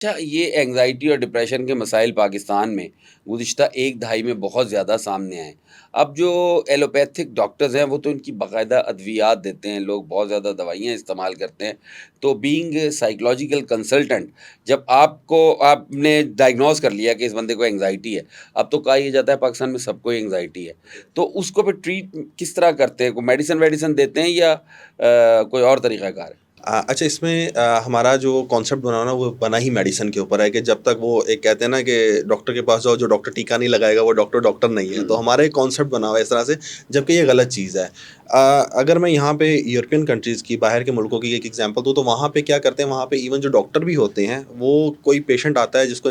अच्छा, ये एंग्ज़ायटी और डिप्रेशन के मसाइल पाकिस्तान में गुज़िश्ता एक दहाई में बहुत ज़्यादा सामने आए। अब जो एलोपैथिक डॉक्टर्स हैं, वो तो इनकी बाकायदा अद्वियात देते हैं, लोग बहुत ज़्यादा दवाइयाँ इस्तेमाल करते हैं। तो बीइंग ए साइकोलॉजिकल कंसल्टेंट, जब आपने डायग्नोज़ कर लिया कि इस बंदे को एंग्ज़ायटी है, अब तो कहा ये जाता है पाकिस्तान में सबको ही एंग्ज़ायटी है। तो उसको फिर ट्रीट किस तरह करते हैं? कोई मेडिसिन-वेडिसिन देते हैं या कोई और तरीक़ाकार है? अच्छा इसमें हमारा जो कॉन्सेप्ट बना ना वो बना ही मेडिसिन के ऊपर है कि जब तक वो एक कहते हैं ना कि डॉक्टर के पास जाओ जो डॉक्टर टीका नहीं लगाएगा वो डॉक्टर डॉक्टर नहीं है। तो हुँ, हमारा एक कॉन्सेप्ट बना हुआ है इस तरह से, जबकि ये गलत चीज़ है। अगर मैं यहाँ पे यूरोपियन कंट्रीज़ की बाहर के मुल्कों की एक एग्जांपल दूँ तो वहाँ पे क्या करते हैं, वहाँ पे इवन जो डॉक्टर भी होते हैं वो कोई पेशेंट आता है जिसको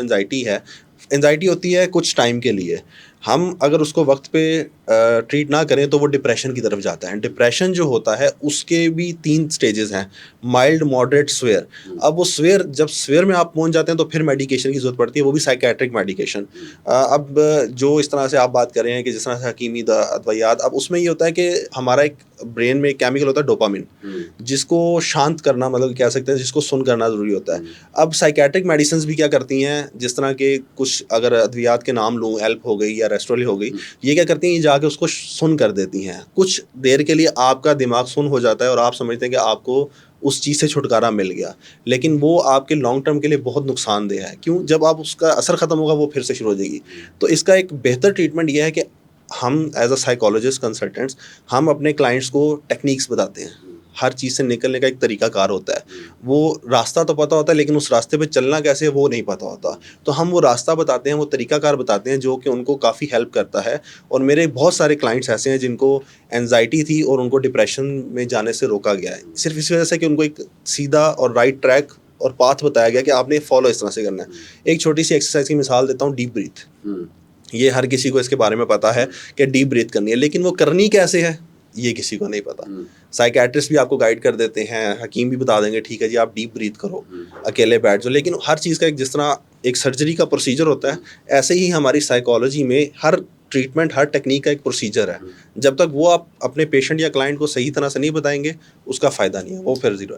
एंग्जायटी होती है कुछ टाइम के लिए। हम अगर उसको वक्त पे ट्रीट ना करें तो वो डिप्रेशन की तरफ जाता है। डिप्रेशन जो होता है उसके भी 3 स्टेजेस हैं, माइल्ड, मॉडरेट, सीवियर। हुँ, अब वो सीवियर में आप पहुँच जाते हैं तो फिर मेडिकेशन की ज़रूरत पड़ती है, वो भी साइकियाट्रिक मेडिकेशन। हुँ, अब जो इस तरह से आप बात कर रहे हैं कि जिस तरह से हकीमी अद्वैयात, अब उसमें ये होता है कि हमारा एक ब्रेन में एक केमिकल होता है डोपामिन, हुँ, जिसको शांत करना मतलब कह सकते हैं, जिसको सुन करना ज़रूरी होता है। हुँ, अब साइकियाट्रिक मेडिसिन्स भी क्या करती हैं, जिस तरह के कुछ अगर अद्वियात के नाम लूँ, एल्प हो गई या रेस्टोरिल हो गई, हुँ, ये क्या करती हैं, ये जाके उसको सुन कर देती हैं। कुछ देर के लिए आपका दिमाग सुन हो जाता है और आप समझते हैं कि आपको उस चीज़ से छुटकारा मिल गया। लेकिन वो आपके लॉन्ग टर्म के लिए बहुत नुकसानदेह है। क्यों? जब आप उसका असर ख़त्म होगा वो फिर से शुरू हो जाएगी। हुँ, तो इसका एक बेहतर ट्रीटमेंट ये है कि हम एज़ अ साइकोलॉजिस्ट कंसल्टेंट्स हम अपने क्लाइंट्स को टेक्नीक्स बताते हैं। हुँ, हर चीज़ से निकलने का एक तरीक़ाकार होता है। हुँ, वो रास्ता तो पता होता है लेकिन उस रास्ते पे चलना कैसे है वो नहीं पता होता। हुँ, तो हम वो रास्ता बताते हैं, वो तरीक़ाकार बताते हैं जो कि उनको काफ़ी हेल्प करता है। और मेरे बहुत सारे क्लाइंट्स ऐसे हैं जिनको एंग्ज़ायटी थी और उनको डिप्रेशन में जाने से रोका गया है। हुँ, सिर्फ़ इस वज़ह से कि उनको एक सीधा और राइट ट्रैक और पाथ बताया गया कि आपने फ़ॉलो इस तरह से करना है। हुँ, एक छोटी-सी एक्सरसाइज़ की मिसाल देता हूँ, डीप ब्रीथ। हुँ, ये हर किसी को इसके बारे में पता है हुँ, कि डीप ब्रीथ करनी है, लेकिन वो करनी कैसे है, ये किसी को नहीं पता। हुँ, साइकियाट्रिस्ट भी आपको गाइड कर देते हैं, हकीम भी बता देंगे ठीक है जी आप डीप ब्रीथ करो, हुँ, अकेले बैठ जाओ, लेकिन हर चीज़ का एक जिस तरह एक सर्जरी का प्रोसीजर होता है, हुँ, ऐसे ही हमारी साइकोलॉजी में हर ट्रीटमेंट, हर टेक्नीक का एक प्रोसीजर है। हुँ। जब तक वो आप अपने पेशेंट या क्लाइंट को सही तरह से नहीं बताएँगे, उसका फ़ायदा नहीं है, वो फिर ज़ीरो है।